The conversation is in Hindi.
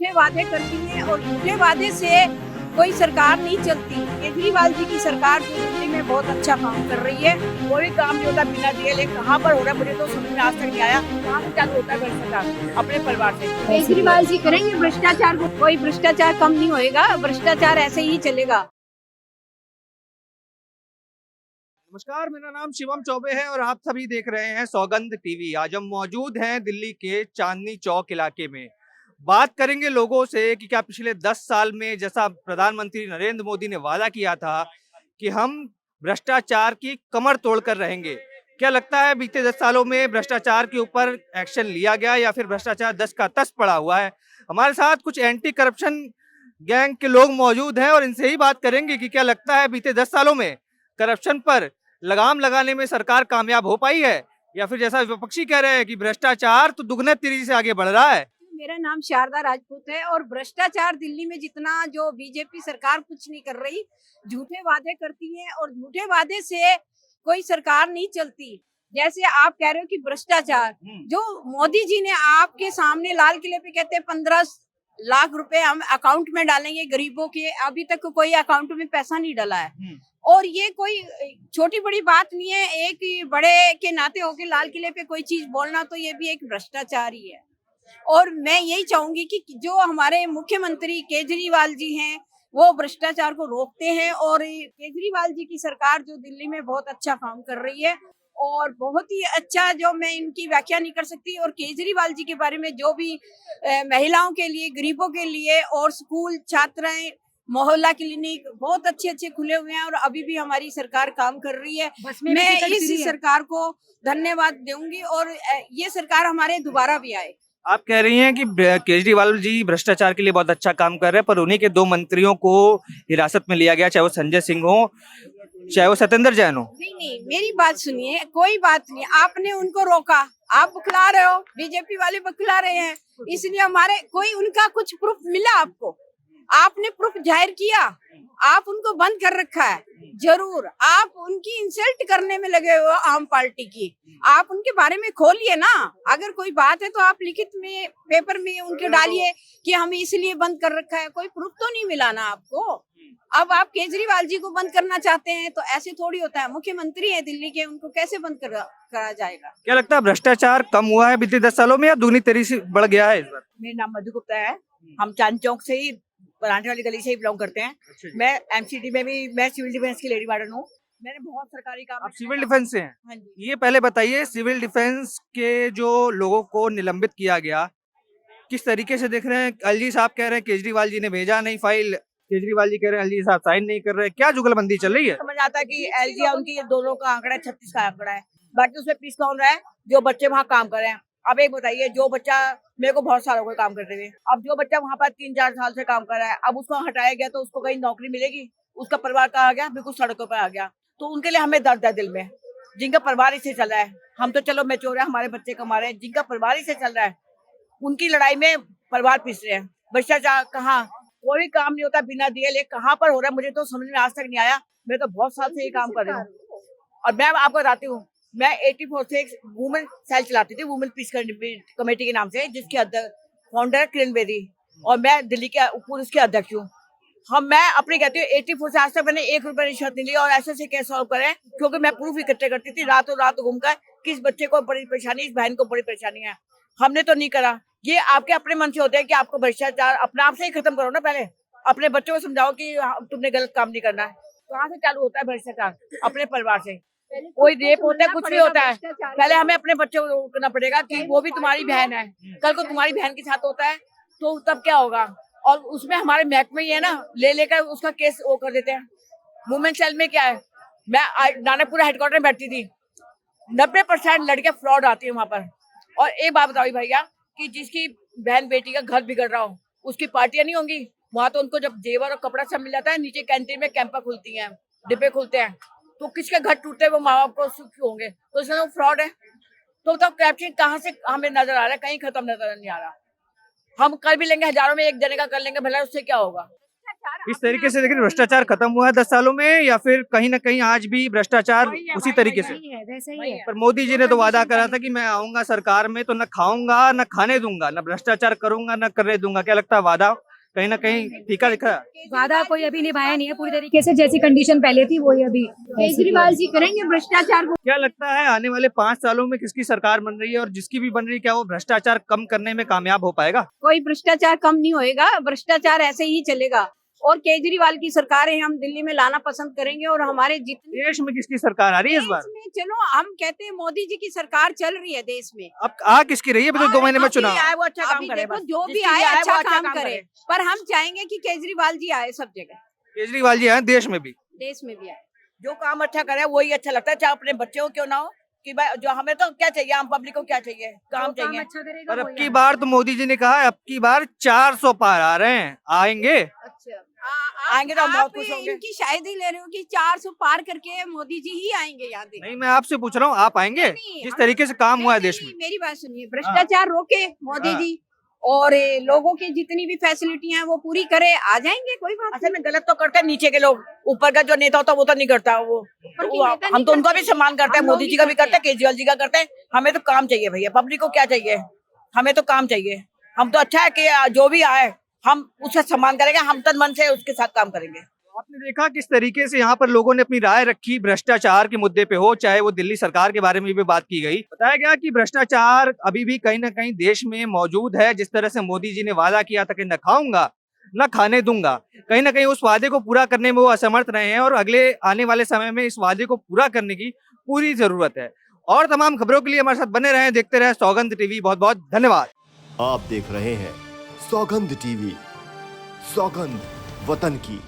झूठे वादे करती है और झूठे वादे से कोई सरकार नहीं चलती। केजरीवाल जी की सरकार जो दिल्ली में बहुत अच्छा काम कर रही है। कोई काम नहीं होता बिना दिए, लेकिन कहाँ पर हो रहा है मुझे तो समझ में आज तक नहीं आया। कहाँ से चालू होता है भ्रष्टाचार? अपने परिवार से। केजरीवाल जी करेंगे भ्रष्टाचार को, कोई भ्रष्टाचार कम नहीं होएगा, भ्रष्टाचार ऐसे ही चलेगा। नमस्कार, मेरा नाम शिवम चौबे है और आप सभी देख रहे हैं सौगंध टीवी। आज हम मौजूद हैं दिल्ली के चांदनी चौक इलाके में। बात करेंगे लोगों से कि क्या पिछले 10 साल में जैसा प्रधानमंत्री नरेंद्र मोदी ने वादा किया था कि हम भ्रष्टाचार की कमर तोड़कर रहेंगे, क्या लगता है बीते 10 सालों में भ्रष्टाचार के ऊपर एक्शन लिया गया या फिर भ्रष्टाचार 10 का 10 पड़ा हुआ है? हमारे साथ कुछ एंटी करप्शन गैंग के लोग मौजूद हैं और इनसे ही बात करेंगे कि क्या लगता है बीते 10 सालों में करप्शन पर लगाम लगाने में सरकार कामयाब हो पाई है या फिर जैसा विपक्षी कह रहे हैं कि भ्रष्टाचार तो दुगने तेजी से आगे बढ़ रहा है। मेरा नाम शारदा राजपूत है और भ्रष्टाचार दिल्ली में जितना जो बीजेपी सरकार कुछ नहीं कर रही, झूठे वादे करती है और झूठे वादे से कोई सरकार नहीं चलती। जैसे आप कह रहे हो कि भ्रष्टाचार, जो मोदी जी ने आपके सामने लाल किले पे कहते हैं 15 लाख रुपए हम अकाउंट में डालेंगे गरीबों के, अभी तक कोई अकाउंट में पैसा नहीं डाला है। और ये कोई छोटी बड़ी बात नहीं है, एक बड़े के नाते होके लाल किले पे कोई चीज बोलना तो ये भी एक भ्रष्टाचार ही है। और मैं यही चाहूंगी कि जो हमारे मुख्यमंत्री केजरीवाल जी हैं वो भ्रष्टाचार को रोकते हैं और केजरीवाल जी की सरकार जो दिल्ली में बहुत अच्छा काम कर रही है और बहुत ही अच्छा, जो मैं इनकी व्याख्या नहीं कर सकती। और केजरीवाल जी के बारे में जो भी महिलाओं के लिए, गरीबों के लिए और स्कूल छात्राएं, मोहल्ला क्लिनिक बहुत अच्छे अच्छे खुले हुए हैं और अभी भी हमारी सरकार काम कर रही है। मैं इस सरकार को धन्यवाद दूंगी और ये सरकार हमारे दोबारा भी आए। आप कह रही हैं कि केजरीवाल जी भ्रष्टाचार के लिए बहुत अच्छा काम कर रहे हैं, पर उन्हीं के 2 मंत्रियों को हिरासत में लिया गया, चाहे वो संजय सिंह हो चाहे वो सत्येंद्र जैन हो। नहीं नहीं, मेरी बात सुनिए, कोई बात नहीं, आपने उनको रोका, आप बुखला रहे हो, बीजेपी वाले बुखला रहे हैं, इसलिए हमारे कोई उनका कुछ प्रूफ मिला आपको? आपने प्रूफ जाहिर किया? आप उनको बंद कर रखा है। जरूर आप उनकी इंसल्ट करने में लगे हो आम पार्टी की, आप उनके बारे में खोलिए ना। अगर कोई बात है तो आप लिखित में पेपर में उनके डालिए कि हमें इसलिए बंद कर रखा है। कोई प्रूफ तो नहीं मिला ना आपको। अब आप केजरीवाल जी को बंद करना चाहते हैं तो ऐसे थोड़ी होता है, मुख्यमंत्री है दिल्ली के, उनको कैसे बंद करा जाएगा? क्या लगता है भ्रष्टाचार कम हुआ है बीते 10 सालों में या दूनी तेजी से बढ़ गया है इस बार? मेरा नाम मधु गुप्ता है। हम चांद चौक से ही, परांठे वाली गली से ही बिलोंग करते हैं। मैं एमसीडी में भी, मैं सिविल डिफेंस की लेडी वार्डन हूँ। मैंने बहुत सरकारी काम। आप सिविल डिफेंस से हैं? हाँ जी। ये पहले बताइए, सिविल डिफेंस के जो लोगों को निलंबित किया गया, किस तरीके से देख रहे हैं? एलजी साहब कह रहे हैं केजरीवाल जी ने भेजा नहीं फाइल, केजरीवाल जी कह रहे हैं एलजी साहब साइन नहीं कर रहे, क्या जुगलबंदी चल रही है? समझ आता है कि एलजी उनकी, ये दोनों का आंकड़ा है, 36 का आंकड़ा है। बाकी उसमें पीस कौन रहा है? जो बच्चे वहाँ काम कर रहे हैं। अब एक बताइए, जो बच्चा, मेरे को बहुत सालों को काम करते हुए, अब जो बच्चा वहाँ पर 3-4 साल से काम कर रहा है, अब उसको हटाया गया तो उसको कहीं नौकरी मिलेगी? उसका परिवार कहाँ आ गया? बिल्कुल सड़कों पर आ गया। तो उनके लिए हमें दर्द है दिल में, जिनका परिवार इससे चल रहा है। हम तो चलो मैच्योर है, हमारे बच्चे कमा रहे हैं, जिनका परिवार इससे चल रहा है उनकी लड़ाई में परिवार पिस रहे हैं। भ्रष्टाचार कहाँ? कोई काम नहीं होता बिना दिए, लेकिन कहाँ पर हो रहा है मुझे तो समझ में आज तक नहीं आया। मैं तो बहुत साल से ये काम कर रही हूँ। और मैं आपको बताती हूँ, मैं 84 से एक वुमेन सेल चलाती थी, वुमेन पीस कमेटी के नाम से, जिसके अध्यक्ष फाउंडर किरण बेदी, और मैं दिल्ली के पुलिस के अध्यक्ष हूँ। मैं अपनी कहती हूँ 84 से आज तक मैंने 1 रुपए रिश्वत नहीं ली और ऐसे केस सॉल्व करे, क्योंकि मैं प्रूफ इकट्ठे करती थी रातों रात घूमकर, किस बच्चे को बड़ी परेशानी, इस बहन को बड़ी परेशानी है। हमने तो नहीं करा। ये आपके अपने मन से होते हैं कि आपको भ्रष्टाचार अपने आप से ही खत्म करो ना। पहले अपने बच्चों को समझाओ कि तुमने गलत काम नहीं करना है। कहाँ से चालू होता है भ्रष्टाचार? अपने परिवार से। कोई रेप होता है, कुछ भी होता है, पहले हमें अपने बच्चों को रोकना पड़ेगा कि वो भी तुम्हारी बहन है, कल को तुम्हारी बहन के साथ होता है तो तब क्या होगा? और उसमें हमारे महकमे ही है ना, ले लेकर उसका केस वो कर देते हैं। वुमेन सेल में क्या है, मैं नानकपुरा हेडक्वार्टर में बैठती थी, 90% लड़कियां फ्रॉड आती है वहां पर। और एक बात बताओ भैया, कि जिसकी बहन बेटी का घर बिगड़ रहा हो उसकी पार्टियां नहीं होंगी वहां? तो उनको जब जेवर और कपड़ा सब मिल जाता है, नीचे कैंटीन में कैंपा खुलती हैं, डिब्बे खुलते हैं, तो किसके घर टूटते हैं वो माँ बाप को सुखी होंगे? तो इसमें वो फ्रॉड है। तो तब करप्शन कहाँ से हमें नजर आ रहा है? कहीं खत्म नजर नहीं आ रहा। हम कर भी लेंगे, हजारों में एक जने का कर लेंगे, भला उससे क्या होगा? इस तरीके से लेकिन भ्रष्टाचार खत्म हुआ है 10 सालों में, या फिर कहीं ना कहीं आज भी भ्रष्टाचार वही है उसी भाई, तरीके से? वही है, वैसे ही है। पर मोदी जी ने तो वादा करा था कि मैं आऊंगा सरकार में तो न खाऊंगा न खाने दूंगा, न भ्रष्टाचार करूंगा न करने दूंगा। क्या लगता है वादा कहीं ना कहीं फीका दिखा? वादा कोई अभी निभाया नहीं है पूरी तरीके से, जैसी कंडीशन पहले थी वही अभी केजरीवाल जी करेंगे भ्रष्टाचार को? क्या लगता है आने वाले 5 सालों में किसकी सरकार बन रही है, और जिसकी भी बन रही है क्या वो भ्रष्टाचार कम करने में कामयाब हो पाएगा? कोई भ्रष्टाचार कम नहीं होएगा, भ्रष्टाचार ऐसे ही चलेगा। और केजरीवाल की सरकारें हम दिल्ली में लाना पसंद करेंगे। और हमारे जितने देश में किसकी सरकार आ रही है इस बार? देश में, चलो हम कहते हैं मोदी जी की सरकार चल रही है देश में। अब आ किसकी रही है? अभी तो 2 महीने में जो भी चुनाव। आए वो अच्छा काम अभी करे, देखो बस। जो भी जिसकी आए वो अच्छा काम करे, पर हम चाहेंगे कि केजरीवाल जी आए सब जगह, केजरीवाल जी आए देश में भी। देश में भी आए। जो काम अच्छा करे वही अच्छा लगता है, चाहे अपने बच्चे हो क्यों ना हो। कि भाई जो हमें तो क्या चाहिए, आम पब्लिक को क्या चाहिए, काम चाहिए। अच्छा करेगा और अब वही की है। बार तो मोदी जी ने कहा है अब की बार 400 पार आ रहे हैं, आएंगे। अच्छा आएंगे तो हम बहुत आप खुश होंगे। इनकी शायद ही ले रहे हो कि 400 पार करके मोदी जी ही आएंगे यहाँ देखो। नहीं, मैं आपसे पूछ रहा हूँ आप आएंगे? नहीं, जिस हम- तरीके से काम हुआ है नहीं, देश में। नहीं, मेरी बात सुनिए, भ्रष्टाचार रोके मोदी हाँ। जी, और लोगों की जितनी भी फैसिलिटी हैं वो पूरी करे, आ जाएंगे, कोई बात असल में गलत तो करते हैं नीचे के लोग, ऊपर का जो नेता होता है वो तो नहीं करता। वो ऊपर के वो नेता हम नहीं तो उनका करते। भी सम्मान करते हैं, हम लोग मोदी भी जी का भी करते करते हैं, केजरीवाल जी का करते हैं। हमें तो काम चाहिए भैया, पब्लिक को क्या चाहिए, हमें तो काम चाहिए। हम तो अच्छा है कि जो भी आए हम उसका सम्मान करेंगे, हम तन मन से उसके साथ काम करेंगे। आपने देखा किस तरीके से यहाँ पर लोगों ने अपनी राय रखी भ्रष्टाचार के मुद्दे पे हो, चाहे वो दिल्ली सरकार के बारे में भी बात की गई। बताया गया कि भ्रष्टाचार अभी भी कहीं ना कहीं देश में मौजूद है। जिस तरह से मोदी जी ने वादा किया था कि न खाऊंगा न खाने दूंगा, कहीं ना कहीं उस वादे को पूरा करने में वो असमर्थ रहे हैं, और अगले आने वाले समय में इस वादे को पूरा करने की पूरी जरूरत है। और तमाम खबरों के लिए हमारे साथ बने रहें, देखते रहे सौगंध टीवी। बहुत बहुत धन्यवाद। आप देख रहे हैं सौगंध टीवी, सौगंध वतन की।